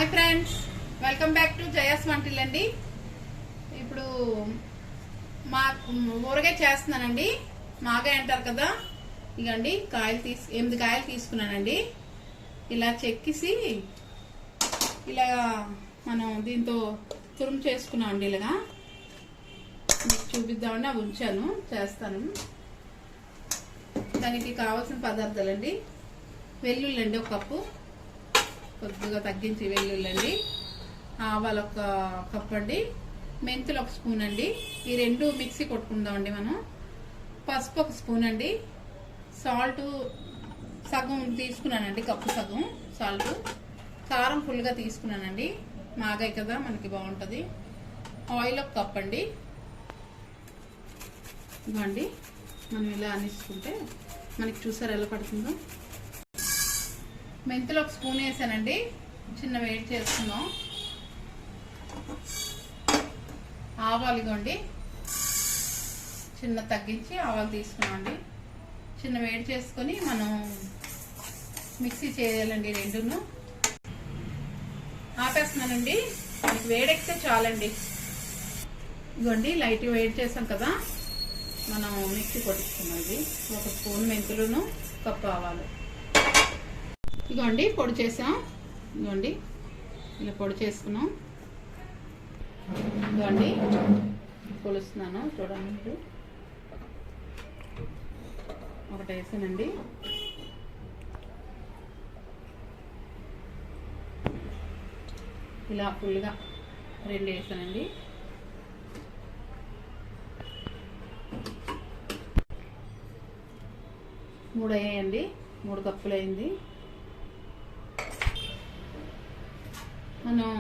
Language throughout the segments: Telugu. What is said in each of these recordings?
Hi friends, welcome back to Jaya స్వంటిల్ అండి. ఇప్పుడు మా ఊరగాయ చేస్తున్నానండి. మాగాయ అంటారు కదా. ఇగండి కాయలు 8 కాయలు తీసుకున్నానండి. ఇలా చెక్కిసి ఇలా మనం దీంతో తురుము చేసుకున్నామండి. ఇలాగా మీకు చూపిద్దామని అవి ఉంచాను, చేస్తాను. దానికి కావాల్సిన పదార్థాలండి: వెల్లుల్లి అండి 1 కప్పు, కొద్దిగా తగ్గించి వెల్లుల్లి, ఆవాలు 1 కప్పు అండి, మెంతులు 1 స్పూన్ అండి. ఈ 2 మిక్సీ కొట్టుకుందామండి మనం. పసుపు 1 స్పూన్ అండి. సాల్ట్ సగం తీసుకున్నానండి, కప్పు సగం సాల్ట్. కారం ఫుల్గా తీసుకున్నానండి, మాగాయి కదా మనకి బాగుంటుంది. ఆయిల్ 1 కప్ అండి. ఇవ్వండి, మనం ఇలా అనిసుకుంటే మనకి చూసారు ఎలా పడుతుందో. మెంతులు 1 స్పూన్ వేసానండి, చిన్న వేడి చేసుకుందాం. ఆవాలు ఇవ్వండి, చిన్న తగ్గించి ఆవాలు తీసుకున్నామండి. చిన్న వేడి చేసుకొని మనం మిక్సీ చేయాలండి. 2ను ఆపేస్తున్నానండి. మీకు వేడెక్కితే చాలండి. ఇవ్వండి, లైట్ వేడి చేసాం కదా, మనం మిక్సీ కొట్టించుకున్నాం. ఇది 1 స్పూన్ మెంతులను, కప్పు ఆవాలు. ఇగోండి పొడి చేసాం. ఇగోండి ఇలా పొడి చేసుకున్నాం. ఇగోండి కొలుస్తున్నాను, చూడండి మీరు. 1 వేసానండి. ఇలా ఫుల్గా 2 వేసానండి. మూడు అయ్యాయండి, 3 కప్పులు అయింది. మనం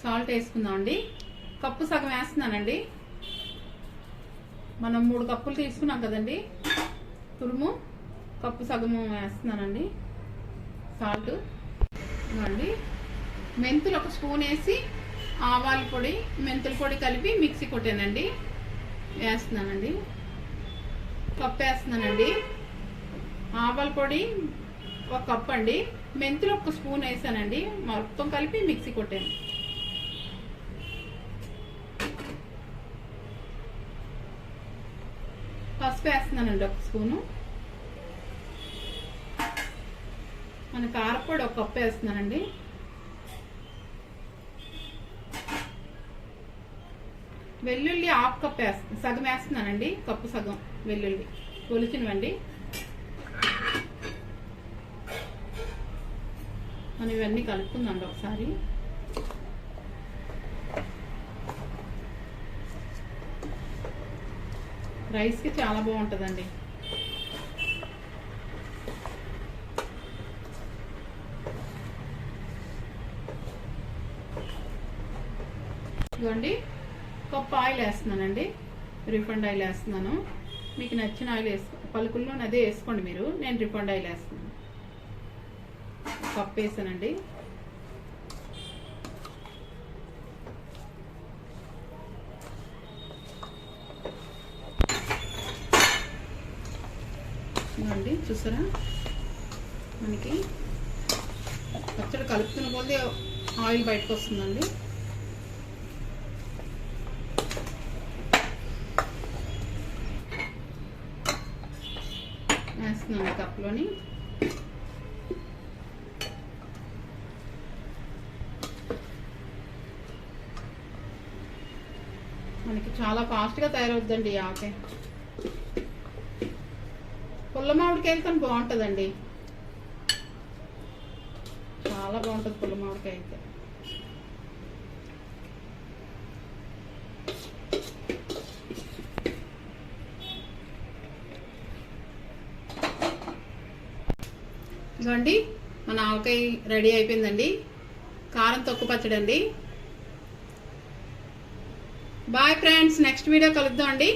సాల్ట్ వేసుకుందాం అండి. కప్పు సగం వేస్తున్నానండి. మనం 3 కప్పులు తీసుకున్నాం కదండి తురుము, కప్పు సగము వేస్తున్నానండి సాల్ట్. ఇవ్వండి, మెంతులు 1 స్పూన్ వేసి ఆవాల పొడి, మెంతుల పొడి కలిపి మిక్సీ కొట్టానండి, వేస్తున్నానండి. కప్పు వేస్తున్నానండి. ఆవాల పొడి 1 కప్పు అండి, మెంతులు 1 స్పూన్ వేసానండి, మొత్తం కలిపి మిక్సీ కొట్టాను. పసుపు వేస్తున్నానండి 1 స్పూను. మన కారపొడి 1 కప్పు వేస్తున్నానండి. వెల్లుల్లి 1/2 కప్పు సగం వేస్తున్నానండి, కప్పు సగం వెల్లుల్లి కొలిచినవండి. మనం ఇవన్నీ కలుపుకుందాం ఒకసారి. రైస్కి చాలా బాగుంటుందండి. ఇదిగోండి, కప్పు ఆయిల్ వేస్తున్నానండి, రిఫైండ్ ఆయిల్ వేస్తున్నాను. మీకు నచ్చిన ఆయిల్ పలుకుల్లో అదే వేసుకోండి మీరు. నేను రిఫైండ్ ఆయిల్ వేస్తున్నాను. కప్పు వేసానండి. ఇవ్వండి, చూసారా మనకి పచ్చడి కలుపుతున్న కొద్దీ ఆయిల్ బయటకు వస్తుందండి. వేస్తున్నాను కప్లోని. మనకి చాలా ఫాస్ట్గా తయారవుద్దండి ఈ ఆవకాయ. పుల్ల మామిడికాయలతో బాగుంటుందండి, చాలా బాగుంటుంది పుల్ల మామిడికాయ అయితే. ఇదిగోండి, మన ఆవకాయ రెడీ అయిపోయిందండి. కారం తొక్కు పచ్చడి అండి. బాయ్ ఫ్రెండ్స్, నెక్స్ట్ వీడియో కలుద్దాం అండి.